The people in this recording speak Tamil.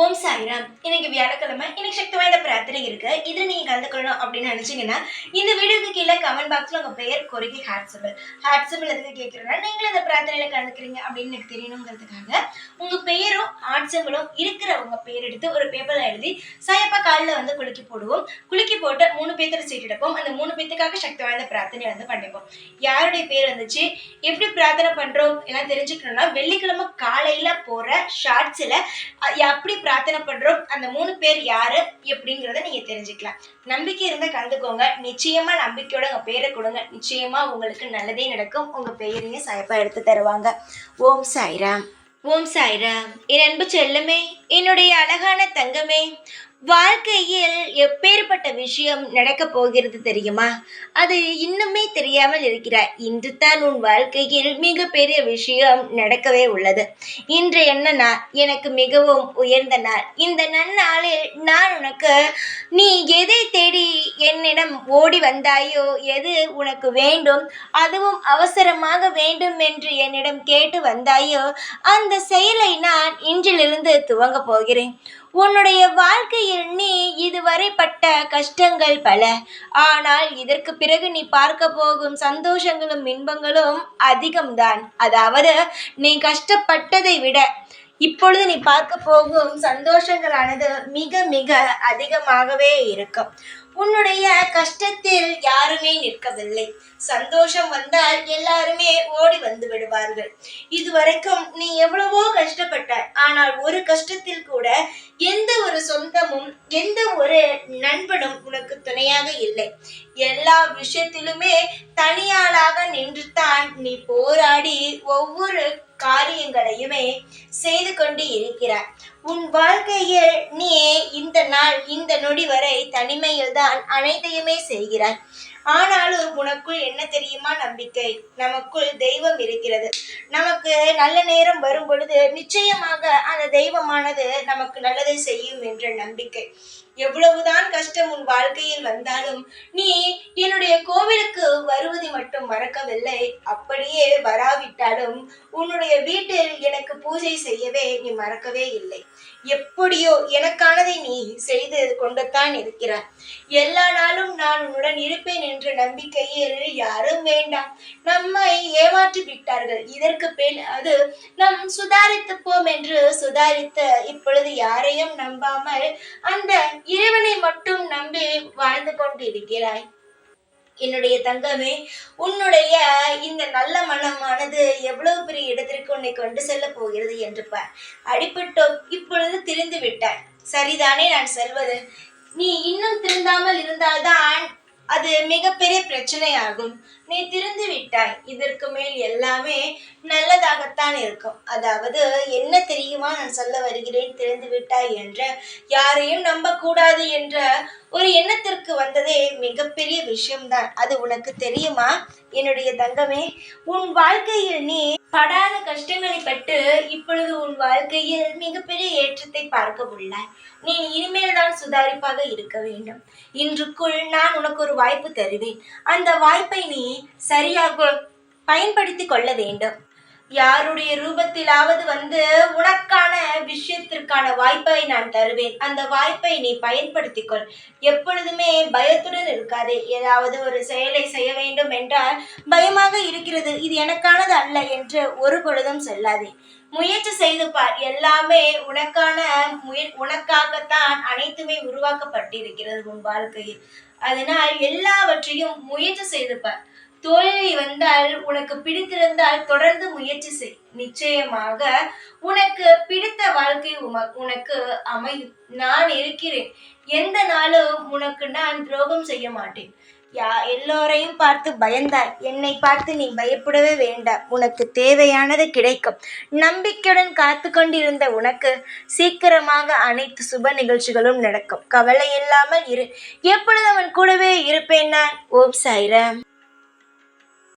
ஓம் சாய்ராம். இன்னைக்கு வியாழக்கிழமை. இன்னைக்கு சக்தி வாய்ந்த பிரார்த்தனை இருக்கு. இதுல நீங்க கலந்துக்கணும் அப்படின்னு நினைச்சீங்கன்னா இந்த வீடியோக்கு கீழே கமெண்ட் பாக்ஸ்ல உங்க பெயர் கோரிக்கை ஹார்ட் சிம்பிள் எதுக்கு கேட்கறதுனா நீங்களும் இந்த பிரார்த்தனையில கலந்துக்கிறீங்க அப்படின்னு எனக்கு தெரியணுங்கிறதுக்காக உங்க பெயரும் ஹார்ட் சிம்பிளும் இருக்கிற உங்க பெயர் எடுத்து ஒரு பேப்பர்ல எழுதி சாயப்பா காலில் வந்து குலுக்கி போடுவோம். குலுக்கி போட்டு 3 பேர்த்துல சீட் எடுப்போம். அந்த 3 பேத்துக்காக சக்தி வாய்ந்த பிரார்த்தனை வந்து பண்ணிப்போம். யாருடைய பேர் வந்துச்சு, எப்படி பிரார்த்தனை பண்றோம் எல்லாம் தெரிஞ்சுக்கணும்னா வெள்ளிக்கிழமை காலையில போற ஷார்ட்ஸ்ல எப்படி பிரார்த்தனை பண்றோம், அந்த 3 பேர் யாரு எப்படிங்கிறத நீங்க தெரிஞ்சுக்கலாம். நம்பிக்கை இருந்தா கலந்துக்கோங்க. நிச்சயமா நம்பிக்கையோட உங்க பேரை கொடுங்க. நிச்சயமா உங்களுக்கு நல்லதே நடக்கும். உங்க பெயரையும் சாயப்பா எடுத்து தருவாங்க. ஓம் சாய்ராம். ஓம் சாய்ராம். என் அன்பு செல்லமே, என்னுடைய அழகான தங்கமே, வாழ்க்கையில் எப்பேற்பட்ட விஷயம் நடக்க போகிறது தெரியுமா? அது இன்னுமே தெரியாமல் இருக்கிறாய். இன்று தான் உன் வாழ்க்கையில் மிகப்பெரிய விஷயம் நடக்கவே உள்ளது. இன்று என்ன நாள்? எனக்கு மிகவும் உயர்ந்த நாள். இந்த நன்னாளில் நான் உனக்கு நீ எதை தேடி என்னிடம் ஓடி வந்தாயோ, எது உனக்கு வேண்டும், அதுவும் அவசரமாக வேண்டும் என்று என்னிடம் கேட்டு வந்தாயோ, அந்த செயலை நான் இன்றிலிருந்து துவங்க போகிறேன். உன்னுடைய வாழ்க்கையில் நீ இதுவரை பட்ட கஷ்டங்கள் பல. ஆனால் இதற்கு பிறகு நீ பார்க்க போகும் சந்தோஷங்களும் இன்பங்களும் அதிகம்தான். அதாவது நீ கஷ்டப்பட்டதை விட இப்பொழுது நீ பார்க்க போகும் சந்தோஷங்களானது மிக மிக அதிகமாகவே இருக்கும். உன்னுடைய கஷ்டத்தில் யாருமே நிற்கவில்லை. சந்தோஷம் வந்தால் எல்லாருமே ஓடி வந்து விடுவார்கள். இதுவரைக்கும் நீ எவ்வளவோ கஷ்டப்பட்ட, ஆனால் ஒரு கஷ்டத்தில் கூட எந்த ஒரு சொந்தமும் எந்த ஒரு நண்பனும் உனக்கு துணையாக இல்லை. எல்லா விஷயத்திலுமே தனியாளாக நின்றுதான் நீ போராடி ஒவ்வொரு காரியங்களையுமே செய்து கொண்டு இருக்கிறாய். உன் வாழ்க்கையில் நீ இந்த நாள் இந்த நொடி வரை தனிமையில் தான் அனைத்தையுமே செய்கிறாய். ஆனாலும் உனக்குள் என்ன தெரியுமா நம்பிக்கை? நமக்குள் தெய்வம் இருக்கிறது. நமக்கு நல்ல நேரம் வரும் பொழுது நிச்சயமாக அந்த தெய்வமானது நமக்கு நல்லதை செய்யும் என்ற நம்பிக்கை. எவ்வளவுதான் கஷ்டம் உன் வாழ்க்கையில் வந்தாலும் நீ என்னுடைய கோவிலுக்கு வருவதை மட்டும் மறக்கவில்லை. அப்படியே வராவிட்டாலும் உன்னுடைய வீட்டில் எனக்கு பூஜை செய்யவே நீ மறக்கவே இல்லை. எப்படியோ எனக்கானதை நீ செய்து கொண்டுத்தான் இருக்கிறாய். எல்லா நாளும் நான் உன்னுடன் இருப்பேன் என்ற நம்பிக்கையில் யாரும் வேண்டாம். நம்மை ஏமாற்றி விட்டார்கள். இதற்கு பின் அது நம் சுதாரித்துப்போம் என்று சுதாரித்து இப்பொழுது யாரையும் நம்பாமல் அந்த இறைவனை மட்டும் நம்பி வாழ்ந்து கொண்டிருக்கிறாய். என்னுடைய தங்கமே, உன்னுடைய இந்த நல்ல மனமானது எவ்வளவு பெரிய இடத்திற்கு உன்னை கொண்டு செல்ல போகிறது என்று பார். அடிபட்டோம், இப்பொழுது திரிந்து விட்டாய். சரிதானே நான் சொல்வது? நீ இன்னும் திருந்தாமல் இருந்தால்தான் அது மிகப்பெரிய பிரச்சனையாகும். நீ திருந்து விட்டாய். இதற்கு மேல் எல்லாமே நல்லதாகத்தான் இருக்கும். அதாவது என்ன தெரியுமா நான் சொல்ல வருகிறேன்? திருந்து விட்டாய் என்ற யாரையும் நம்பக்கூடாது என்ற ஒரு எண்ணத்திற்கு வந்ததே மிகப்பெரிய விஷயம்தான். அது உனக்கு தெரியுமா என்னுடைய தங்கமே? உன் வாழ்க்கையில் நீ படாத கஷ்டங்களை பட்டு இப்பொழுது உன் வாழ்க்கையில் மிகப்பெரிய ஏற்றத்தை பார்க்க உள்ளாய். நீ இனிமேல் தான் சுதாரிப்பாக இருக்க வேண்டும். இன்றுக்குள் நான் உனக்கு ஒரு வாய்ப்பு தருவேன். அந்த வாய்ப்பை நீ சரியாக பயன்படுத்தி கொள்ள வேண்டும். யாருடைய ரூபத்திலாவது வந்து உனக்கான விஷயத்திற்கான வாய்ப்பை நான் தருவேன். அந்த வாய்ப்பை நீ பயன்படுத்திக்கொள். எப்பொழுதுமே பயத்துடன் இருக்காதே. ஏதாவது ஒரு செயலை செய்ய வேண்டும் என்றால் பயமாக இருக்கிறது, இது எனக்கானது அல்ல என்று ஒரு பொழுதும் சொல்லாதே. முயற்சி செய்து பார். எல்லாமே உனக்காகத்தான் அனைத்துமே உருவாக்கப்பட்டிருக்கிறது உன் வாழ்க்கையில். அதனால் எல்லாவற்றையும் முயற்சி செய்து பார். தோல்வி வந்தால் உனக்கு பிடித்திருந்தால் தொடர்ந்து முயற்சி செய். நிச்சயமாக உனக்கு பிடித்த வாழ்க்கை உனக்கு அமையும். நான் இருக்கிறேன். எந்த நாளும் உனக்கு நான் துரோகம் செய்ய மாட்டேன். எல்லோரையும் பார்த்து பயந்தாய். என்னை பார்த்து நீ பயப்படவே வேண்டாம். உனக்கு தேவையானது கிடைக்கும். நம்பிக்கையுடன் காத்து கொண்டிருந்த உனக்கு சீக்கிரமாக அனைத்து சுப நிகழ்ச்சிகளும் நடக்கும். கவலை இல்லாமல் இரு. எப்பொழுது அவன் கூடவே இருப்பேன் நான். ஓம் சாய்ராம்.